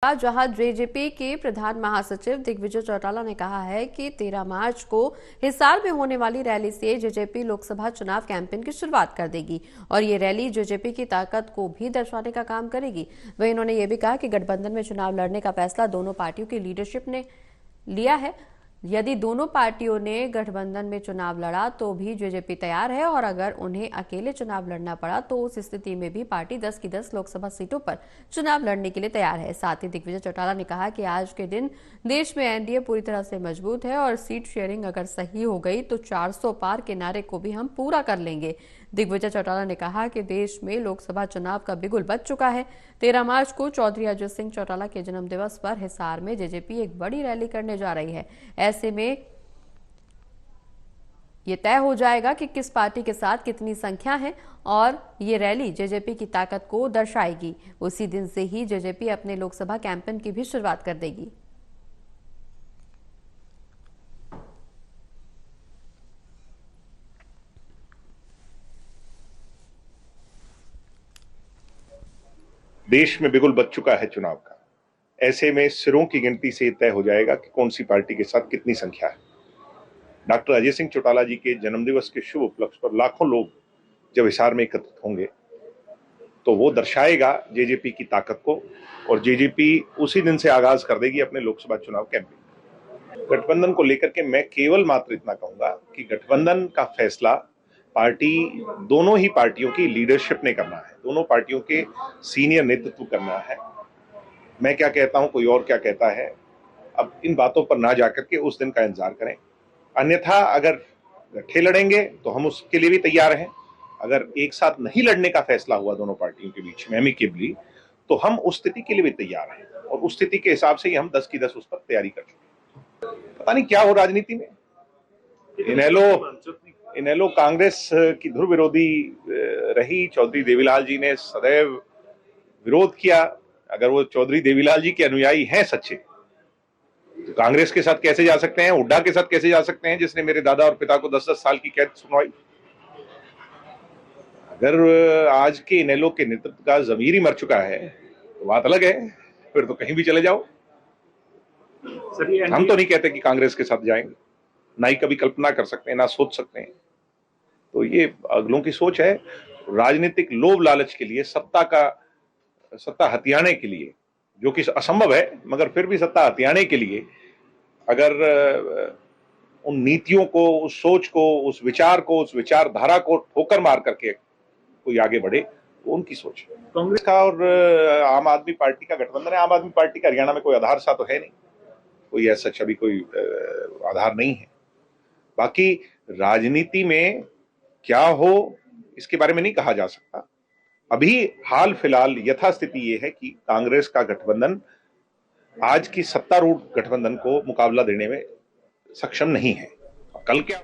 जहां जेजेपी के प्रधान महासचिव दिग्विजय चौटाला ने कहा है कि 13 मार्च को हिसार में होने वाली रैली से जेजेपी लोकसभा चुनाव कैंपेन की शुरुआत कर देगी और ये रैली जेजेपी की ताकत को भी दर्शाने का काम करेगी। वहीं उन्होंने ये भी कहा कि गठबंधन में चुनाव लड़ने का फैसला दोनों पार्टियों की लीडरशिप ने लिया है। यदि दोनों पार्टियों ने गठबंधन में चुनाव लड़ा तो भी जेजेपी तैयार है और अगर उन्हें अकेले चुनाव लड़ना पड़ा तो उस स्थिति में भी पार्टी 10 की 10 लोकसभा सीटों पर चुनाव लड़ने के लिए तैयार है। साथ ही दिग्विजय चौटाला ने कहा कि आज के दिन देश में एनडीए पूरी तरह से मजबूत है और सीट शेयरिंग अगर सही हो गई तो 400 पार के नारे को भी हम पूरा कर लेंगे। दिग्विजय चौटाला ने कहा कि देश में लोकसभा चुनाव का बिगुल बज चुका है। 13 मार्च को चौधरी अजय सिंह चौटाला के जन्मदिवस पर हिसार में जेजेपी एक बड़ी रैली करने जा रही है। ऐसे में ये तय हो जाएगा कि किस पार्टी के साथ कितनी संख्या है और ये रैली जेजेपी की ताकत को दर्शाएगी। उसी दिन से ही जेजेपी अपने लोकसभा कैंपेन की भी शुरुआत कर देगी। देश में बिगुल बज चुका है चुनाव का। ऐसे में सिरों की गिनती से तय हो जाएगा कि कौन सी पार्टी के साथ कितनी संख्या है। डॉक्टर अजय सिंह चौटाला जी के जन्मदिवस के शुभ उपलक्ष्य पर लाखों लोग जब हिसार में एकत्रित होंगे तो वो दर्शाएगा जेजेपी की ताकत को और जेजेपी उसी दिन से आगाज कर देगी अपने लोकसभा चुनाव कैंपेन। गठबंधन को लेकर के मैं केवल मात्र इतना कहूंगा कि गठबंधन का फैसला दोनों ही पार्टियों की लीडरशिप ने करना है, दोनों पार्टियों के सीनियर नेतृत्व करना है। मैं क्या कहता हूं, कोई और क्या कहता है, अब इन बातों पर ना जाकर के उस दिन का इंतजार करें। अन्यथा अगर गठे लड़ेंगे तो हम उसके लिए भी तैयार हैं। अगर एक साथ नहीं लड़ने का फैसला हुआ दोनों पार्टियों के बीच में एमिकेबली तो हम उस स्थिति के लिए भी तैयार हैं और उस स्थिति के हिसाब से ही हम 10 की 10 उस पर तैयारी कर चुके हैं। पता नहीं क्या हो राजनीति में। इनेलो कांग्रेस की ध्रुव विरोधी रही। चौधरी देवीलाल जी ने सदैव विरोध किया। अगर वो चौधरी देवीलाल जी के अनुयायी हैं सच्चे तो कांग्रेस के साथ कैसे जा सकते हैं, हुड्डा के साथ कैसे जा सकते हैं जिसने मेरे दादा और पिता को 10-10 साल की कैद सुनवाई। अगर आज के इनेलो के नेतृत्व का जमीर ही मर चुका है तो बात अलग है, फिर तो कहीं भी चले जाओ। हम तो नहीं कहते कि कांग्रेस के साथ जाएंगे, ना ही कभी कल्पना कर सकते हैं, ना सोच सकते हैं। तो ये अगलों की सोच है। राजनीतिक लोभ लालच के लिए, सत्ता हथियाने के लिए, जो कि असंभव है मगर फिर भी सत्ता हथियाने के लिए अगर उन नीतियों को, उस सोच को, उस विचार को, उस विचारधारा को ठोकर मार करके कोई आगे बढ़े, वो उनकी सोच है। कांग्रेस का और आम आदमी पार्टी का गठबंधन है। आम आदमी पार्टी का हरियाणा में कोई आधार सा तो है नहीं, कोई ऐसा अभी कोई आधार नहीं है। बाकी राजनीति में क्या हो इसके बारे में नहीं कहा जा सकता। अभी हाल फिलहाल यथास्थिति ये है कि कांग्रेस का गठबंधन आज की सत्तारूढ़ गठबंधन को मुकाबला देने में सक्षम नहीं है। कल क्या